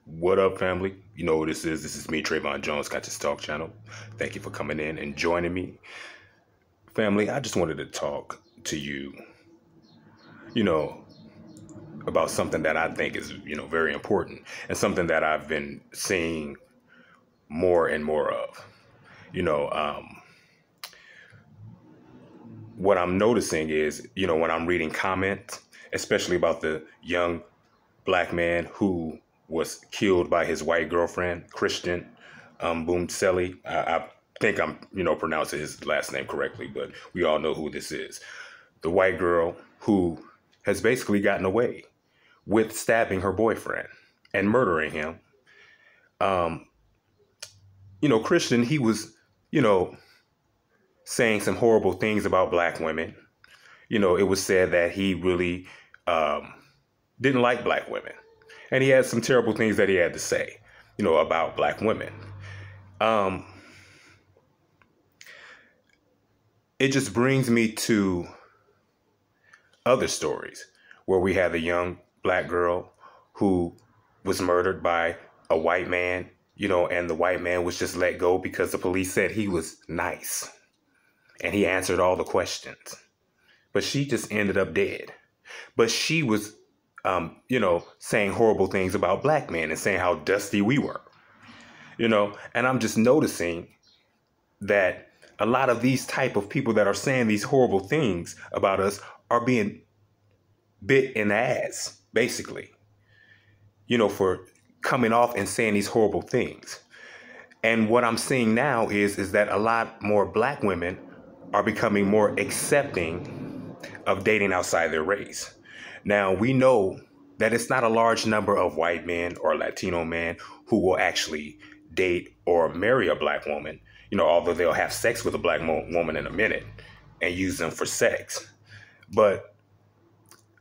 What up, family? You know what this is. This is me, Trayvon Jones, Conscious Talk Channel. Thank you for coming in and joining me. Family, I just wanted to talk to you, you know, about something that I think is, very important and something that I've been seeing more and more of. You know, what I'm noticing is, when I'm reading comments, especially about the young black man who was killed by his white girlfriend, Christian Obumseli. I think I'm, pronouncing his last name correctly, but we all know who this is. The white girl who has basically gotten away with stabbing her boyfriend and murdering him. Christian, he was, saying some horrible things about black women. It was said that he really didn't like black women. And he had some terrible things that he had to say, about black women. It just brings me to other stories where we had a young black girl who was murdered by a white man, and the white man was just let go because the police said he was nice and he answered all the questions. But she just ended up dead. But she was saying horrible things about black men and saying how dusty we were, and I'm just noticing that a lot of these type of people that are saying these horrible things about us are being bit in the ass, basically, for coming off and saying these horrible things. And what I'm seeing now is that a lot more black women are becoming more accepting of dating outside their race. Now, we know that it's not a large number of white men or Latino men who will actually date or marry a black woman, although they'll have sex with a black woman in a minute and use them for sex. But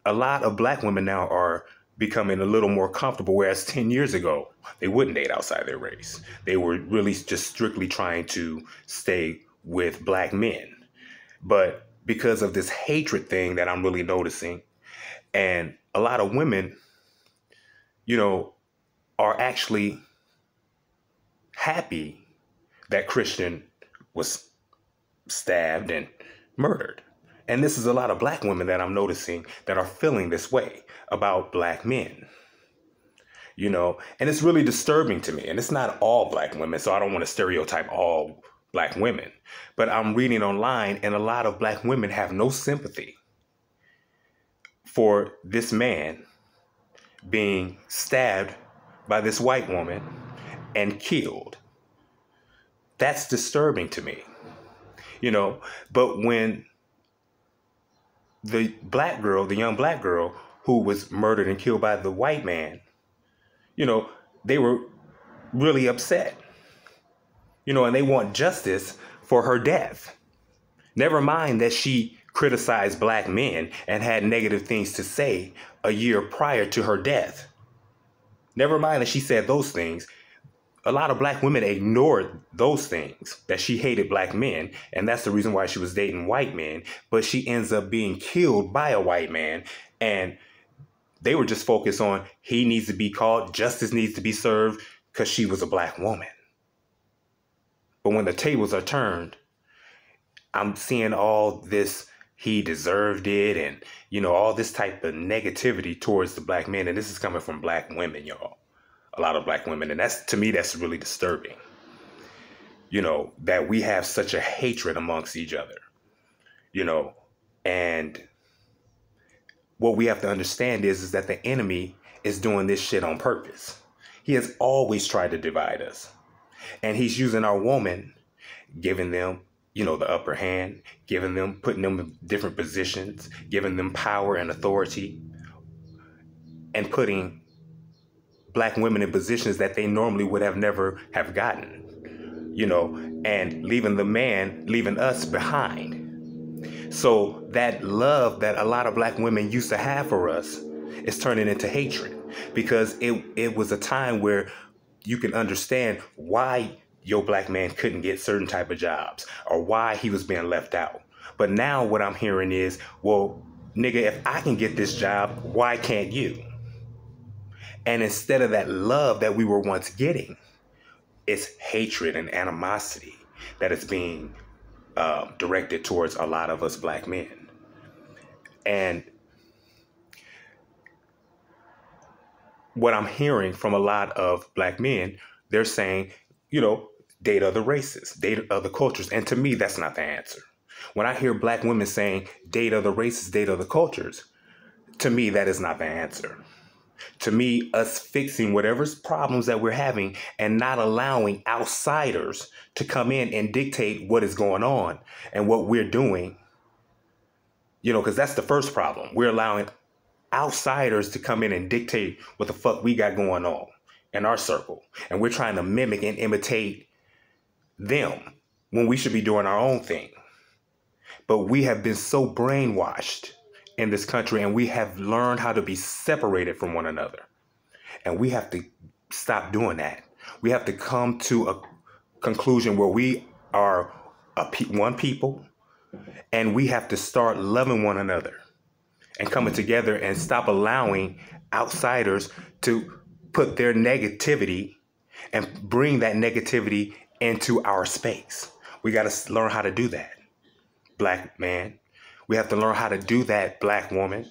a lot of black women now are becoming a little more comfortable, whereas 10 years ago, they wouldn't date outside their race. They were really just strictly trying to stay with black men. But because of this hatred thing that I'm really noticing, and a lot of women, are actually happy that Christian was stabbed and murdered. And this is a lot of black women that I'm noticing that are feeling this way about black men, and it's really disturbing to me. And it's not all black women, so I don't want to stereotype all black women. But I'm reading online, and a lot of black women have no sympathy for this man being stabbed by this white woman and killed. That's disturbing to me, but when the young black girl who was murdered and killed by the white man, they were really upset, and they want justice for her death. Never mind that she criticized black men and had negative things to say a year prior to her death. Never mind that she said those things. A lot of black women ignored those things, that she hated black men, and that's the reason why she was dating white men. But she ends up being killed by a white man, and they were just focused on he needs to be caught, justice needs to be served because she was a black woman. But when the tables are turned, I'm seeing all this, he deserved it, and, all this type of negativity towards the black men. And this is coming from black women, y'all. A lot of black women. And to me, that's really disturbing, that we have such a hatred amongst each other, and what we have to understand is that the enemy is doing this shit on purpose. He has always tried to divide us, and he's using our woman, giving them, the upper hand, putting them in different positions, giving them power and authority, and putting black women in positions that they normally would have never have gotten, and leaving us behind. So that love that a lot of black women used to have for us is turning into hatred, because it was a time where you can understand why your black man couldn't get certain type of jobs or why he was being left out. But now what I'm hearing is, well, nigga, if I can get this job, why can't you? And instead of that love that we were once getting, it's hatred and animosity that is being directed towards a lot of us black men. And what I'm hearing from a lot of black men, they're saying, date other races, date other cultures. And to me, that's not the answer. When I hear black women saying, date other races, date other cultures, to me, that is not the answer. To me, us fixing whatever's problems that we're having and not allowing outsiders to come in and dictate what is going on and what we're doing, because that's the first problem. We're allowing outsiders to come in and dictate what the fuck we got going on in our circle. And we're trying to mimic and imitate them when we should be doing our own thing. But we have been so brainwashed in this country, and we have learned how to be separated from one another. And we have to stop doing that. We have to come to a conclusion where we are one people, and we have to start loving one another and coming together and stop allowing outsiders to put their negativity and bring that negativity into our space. We got to learn how to do that, black man. We have to learn how to do that, black woman.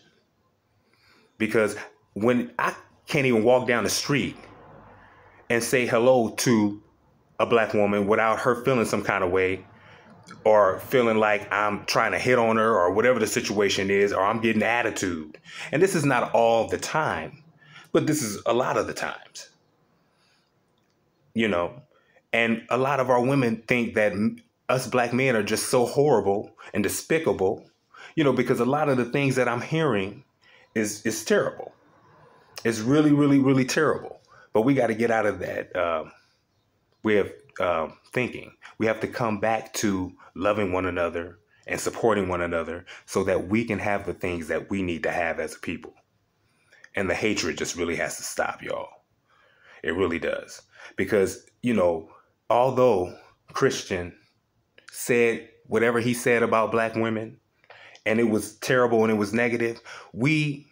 Because when I can't even walk down the street and say hello to a black woman without her feeling some kind of way, or feeling like I'm trying to hit on her, or whatever the situation is, or I'm getting attitude. And this is not all the time, but this is a lot of the times. And a lot of our women think that us black men are just so horrible and despicable, because a lot of the things that I'm hearing is terrible. It's really, really, really terrible. But we got to get out of that way of thinking. We have to come back to loving one another and supporting one another so that we can have the things that we need to have as a people. And the hatred just really has to stop, y'all. It really does. Because, although Christian said whatever he said about black women, and it was terrible and it was negative, we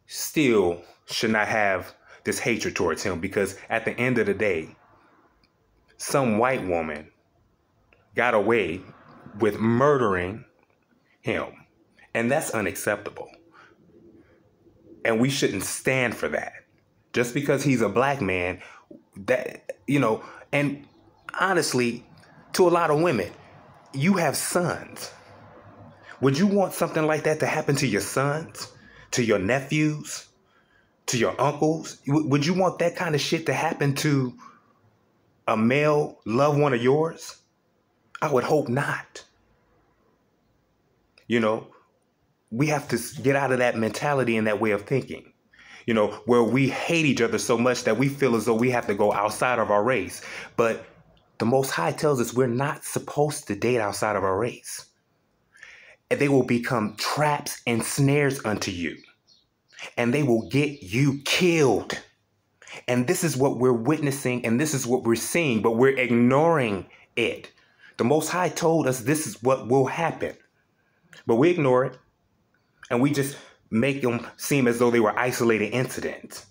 still should not have this hatred towards him, because at the end of the day, some white woman got away with murdering him. And that's unacceptable. And we shouldn't stand for that. Just because he's a black man, and honestly, to a lot of women, you have sons. Would you want something like that to happen to your sons, to your nephews, to your uncles? Would you want that kind of shit to happen to a male loved one of yours? I would hope not. We have to get out of that mentality and that way of thinking, where we hate each other so much that we feel as though we have to go outside of our race. But the Most High tells us we're not supposed to date outside of our race. And they will become traps and snares unto you. And they will get you killed. And this is what we're witnessing, and this is what we're seeing, but we're ignoring it. The Most High told us this is what will happen. But we ignore it. And we just make them seem as though they were isolated incidents.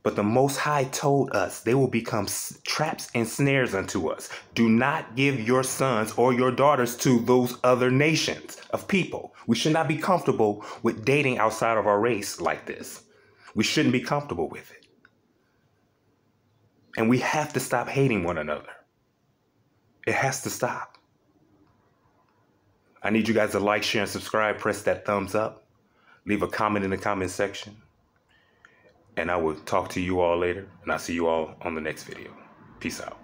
But the Most High told us they will become traps and snares unto us. Do not give your sons or your daughters to those other nations of people. We should not be comfortable with dating outside of our race like this. We shouldn't be comfortable with it. And we have to stop hating one another. It has to stop. I need you guys to like, share, and subscribe. Press that thumbs up. Leave a comment in the comment section. And I will talk to you all later. And I'll see you all on the next video. Peace out.